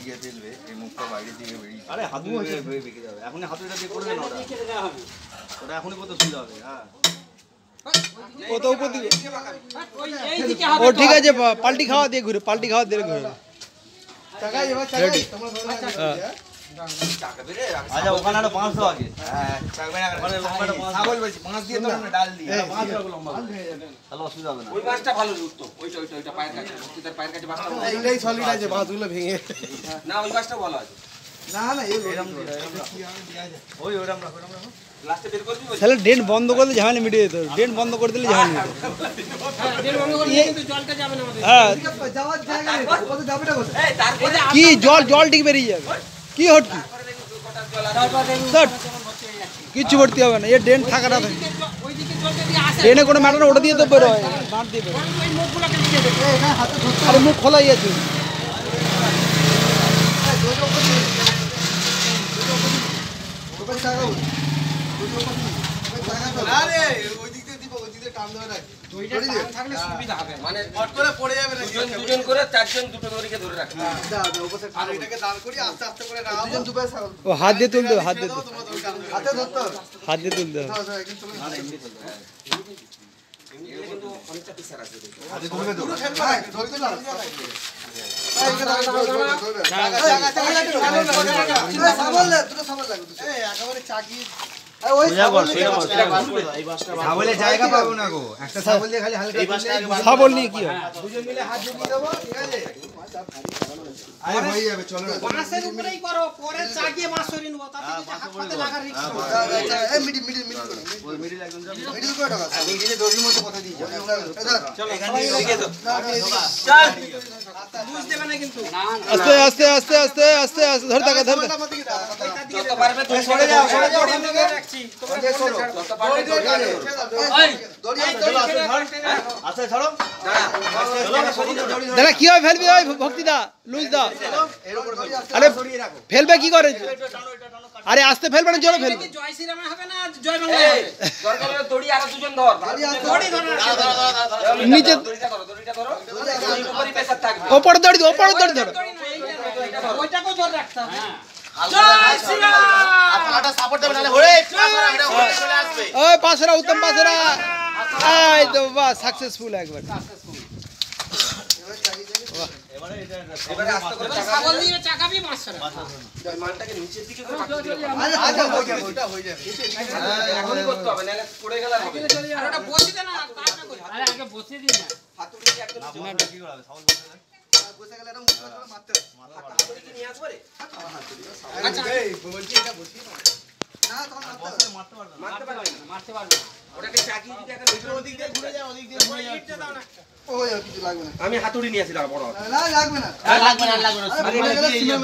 এদিকে ফেলবে এই মুখটা বাইরের দিকে বেরিয়ে আরে হাতুড়ি বেঁকে যাবে এখনই হাতুড়িটা দিয়ে করবে না ওটা এখনই করতে সুবিধা হবে হ্যাঁ ও তো উপর দিকে ও ঠিক আছে পাল্টি খাওয়া দিয়ে ঘুরে পাল্টি খাওয়া দিয়ে ঘুরে চাকাই এবার চাকাই তোমরা ধরে রাখো চাকাবে রে আচ্ছা ওখানে একটা বাঁশ দাও আগে হ্যাঁ চাকাবে না ওখানে লম্বা একটা বাঁশ ছাগল বলছি বাঁশ দিয়ে তো আমরা ডাল দিই বাঁশ রাখো লম্বা তাহলে অসুবিধা হবে না ওই বাঁশটা ভালো উত্তম ওইটা পায়ের কাছে তার পায়ের কাছে বাঁশটা ভালো। এইটাই সলিড আছে বাঁশগুলো ভেঙে না ওই বাঁশটা ভালো আছে না না এই ওই ওরকম রাখো লাস্টে বের করবি ওই তাহলে ড্রেন বন্ধ করলে ঝামেলা মিটিয়ে যেত ড্রেন বন্ধ করে দিলে ঝামেলা মিটে হ্যাঁ যাওয়ার জায়গা নেই কত যাবে না কোথায় এই তারপরে কি জল ঠিক বেরিয়ে যাবে কি হটকি কিচ্ছু ভর্তি হবে না এ ড্রেন থাকা না থাকে ড্রেনে কোনো ম্যাটার ওটা দিয়ে তো বেরো হয় বাঁধ দিয়ে বেরো আরে মুখ খোলাই আছে আরে ওই দিক দিয়ে দিব ওই দিক দিয়ে টান দেওয়া রাখি থাকলে সুবিধা হবে মানে হট করে পড়ে যাবে না দুজন করে চারজন দুটো করে ধরে রাখবে দাও দাও উপরে আর এটাকে দাঁড় করি আস্তে আস্তে করে নাও দুজন দুপায়ে ছাগল ও হাত দিয়ে তুলতে হবে হাত দিয়ে তুলতে তোমরা ধরে টান দেবে হাতে ধরতে হবে হাত দিয়ে তুলতে হবে দাও দাও একটু তুলে নাও এমনিতে কিন্তু অনেকটা পিসার আছে হাতে ধরবে তো পুরো ফেলবা না ধরতে না এইটা দাও ধরবে ছাগল না দুটো ছাগল লাগবে এই একেবারে চাকি ওই ছাগলের জায়গা পাবো না গো একটা ছাগল দিয়ে খালি হালকা ছাগল নিয়ে কি হবে দুজন মিলে হাত দিয়ে দেবো ঠিক আছে আরে হয়ে যাবে চলো না বাঁশের উপরেই করো পরে চাগিয়ে মাছ সরিয়ে নেবো তাতে কিছু হাত পাতে লাগার রিস্ক নেই এই মিডিল মিডিল মিডিল করো ওই মিডিল একদম যাবে মিডিল করে ঢোকা মিডিলে দড়ির মতো কথা দিয়ে যাও চলো এখান থেকে ঢুকে দাও বুঝ দেবে না কিন্তু আস্তে আস্তে আস্তে আস্তে আস্তে আস্তে ধরে থাকা ধরে থাকা যত পারবে তুমি সরে যাও ওখান থেকে রাখছি যত পারবে আচ্ছা ছাড়ো দাদা কি হবে ফেলবি ওই ভক্তিদা লুজ দা আরে ফেলবে কি করে আরে আস্তে ফেলবে না জোরে ফেলবে জয় শ্রীরামে হবে না জয় বাংলা হবে দরকার হলে দড়ি আরো দুজন ধর দড়ি ধরে নিচে দড়িটা ধরো দড়ির উপরই প্রেসার থাকবে ওপরে দড়ি ধরো ওপরে দড়ি ধরো ওইটাকেও ধরে রাখতে হবে জয় শ্রীরাম ওই পাশরা উত্তম পাশরা এই তো বাহ সাকসেসফুল একবার এবারে আস্তে করে ছাগল দিয়ে চাকাবি মাছ ছাড়া মালটাকে নিচের দিকে করে পাঠিয়ে দিলে আচ্ছা হয়ে যাবে এখনই করতে হবে নাহলে পড়ে গেলে হবে আর ওটা বসে দে না তারটা কই আরে আগে বসে দিন না হাতুড়ি দিয়ে একদম কি করাবে ছাগল বসে গেলে এটা মুখটা করে মারতে হবে হাতুড়ি কি নিয়ে আসবে রে আচ্ছা এই বলছি এটা বসিয়ে দাও না তখন মারতে হবে মারতে পারবে না মারতে পারবে না ওটাকে চাকিয়ে দিতে একটা ওদিক দিয়ে ঘুরে যায় ওদিক দিয়ে ঘুরে ইটটা দাও না ও কিছু লাগবে না আমি হাতুড়ি নিয়ে আসি দাঁড়া বড় না লাগবে না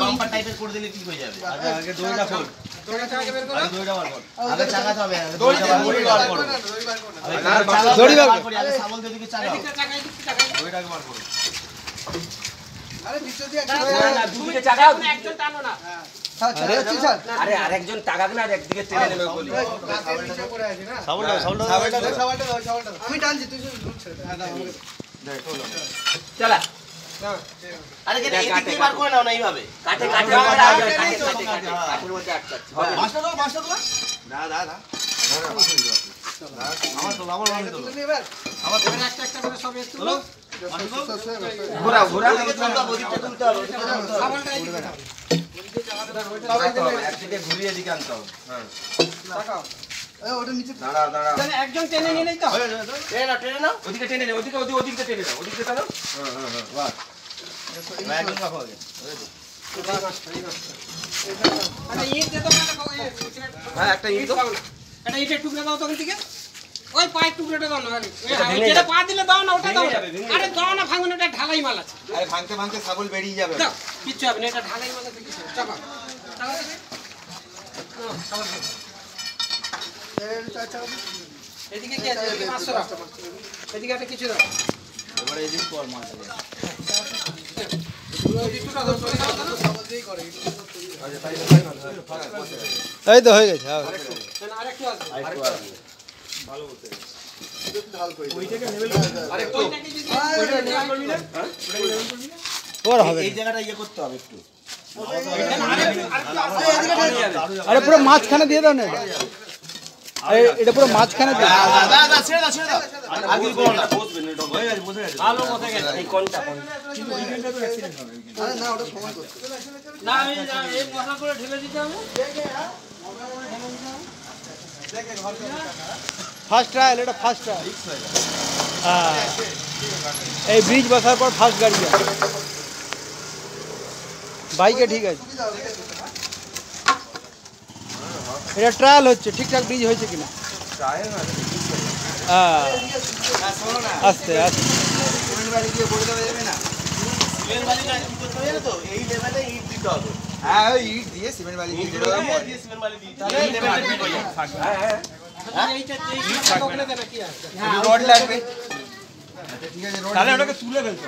বাম্পার টাইপের করে দিলে কি হয়ে যাবে আচ্ছা আগে দড়িটা খোল দড়িটা আগে বের করো আগে দড়িটা বার কর আগে চাকাতে হবে দড়ি বার করো দড়ি বার করো। আগে ছাগল দিয়ে দিকে চাকাও এদিকে চাকাই দিকে চাকাই দড়িটা আগে বার করো আরে নিচে দিয়ে একটা না না দুদিকে চাকাও একজন টানো না আরে ছাড় আরে আরেকজন টাকাক না আর একদিকে টেনে নেবে বলি নিচে পড়ে আছে না ছাগলটা ছাগলটা দাও ছাগলটা দাও আমি টানছি তুই শুধু দূর ছেড়ে হ্যাঁ দাও আমাকে চলা আরে কেন এই দিকে বার করে নাও না এইভাবে কাটে কাটে আমরা আগে কাটে কাটের মধ্যে আটকাচ্ছি হবে না। মাছটা দাও না না না আমার তো আমার মানে তো তুই এবার আমার তো একটা একটা করে সব একটু তুলো ঘোরা ঘোরা ওদিকটা তুলতে হবে ছাগলটা এদিকে দাও একদিকে ঘুরিয়ে দিকে আনতে হবে হ্যাঁ তাকাও এই ওটা নিচে দাঁড়া দাঁড়া তাহলে একজন টেনে নিলেই তো ট্রেনে নাও ওদিকে টেনে নে ওদিকে ওদিকে টেনে নাও ওদিকে টানো বাস একদম রাখো আগে আরে ইট দে তো না হ্যাঁ একটা ইট দাও এটা ইটের টুকরা দাও তখন থেকে ওই পায়ের টুকরাটা দাও না আরে ভেঙে যেটা যাবে। পা দিলে দাও না ওটা দাও ভেঙে যাবে, ভেঙে আরে দাও না ভাঙুন এটা ঢালাই মাল আছে আরে ভাঙতে ভাঙতে ছাগল বেরিয়ে যাবে দাও কিচ্ছু হবে না এটা ঢালাই মাল আছে কিছু চাপা এদিকে কি আছে এদিকে 500 রাখ এদিকে একটা কিছু দাও এবারে এই দিক কর মাছ দুটোটা দাও সরি দাও ছাগল দিয়েই করে এই তো হয়ে গেছে হ্যাঁ না আরেকটু আছে ঢাল করে ওইটাকে যদি ওর হবে এই জায়গাটা ইয়ে করতে হবে একটু আরে পুরো মাঝখানে দিয়ে দাও না এটা। আরে এটা পুরো মাঝখানে দিয়ে দাও। আগে বল না বসবে না হয়ে গেছে বসে গেছে ভালো মতো গেছে এই কোনটা আরে না ওটা সমান করতে না আমি এই মশলা করে ঢেলে দিতে হবে ফার্স্ট ট্রায়াল, এটা ফার্স্ট ট্রায়াল। হ্যাঁ, এই ব্রিজ বসার পর ফার্স্ট গাড়ি যায়। বাইকে ঠিক আছে, এটা ট্রায়াল হচ্ছে, ঠিকঠাক ব্রিজ হয়েছে কিনা। হ্যাঁ, আস্তে আস্তে। সিমেন্ট বালি দিয়ে করে দেওয়া যাবে না? সিমেন্ট বালি না কি করতে হবে জানো তো এই লেভেলে ইট দিতে হবে হ্যাঁ ওই ইট দিয়ে সিমেন্ট বালি দিয়ে দেওয়া যাবে। দিয়ে সিমেন্ট বালি দিতে তাহলে এই level ঠিক হয়ে যাবে। এইটা এই বগলে দেবে কি আছে রড লাগবে। আচ্ছা ঠিক আছে, রড তাহলে ওটাকে তুলে ফেলতে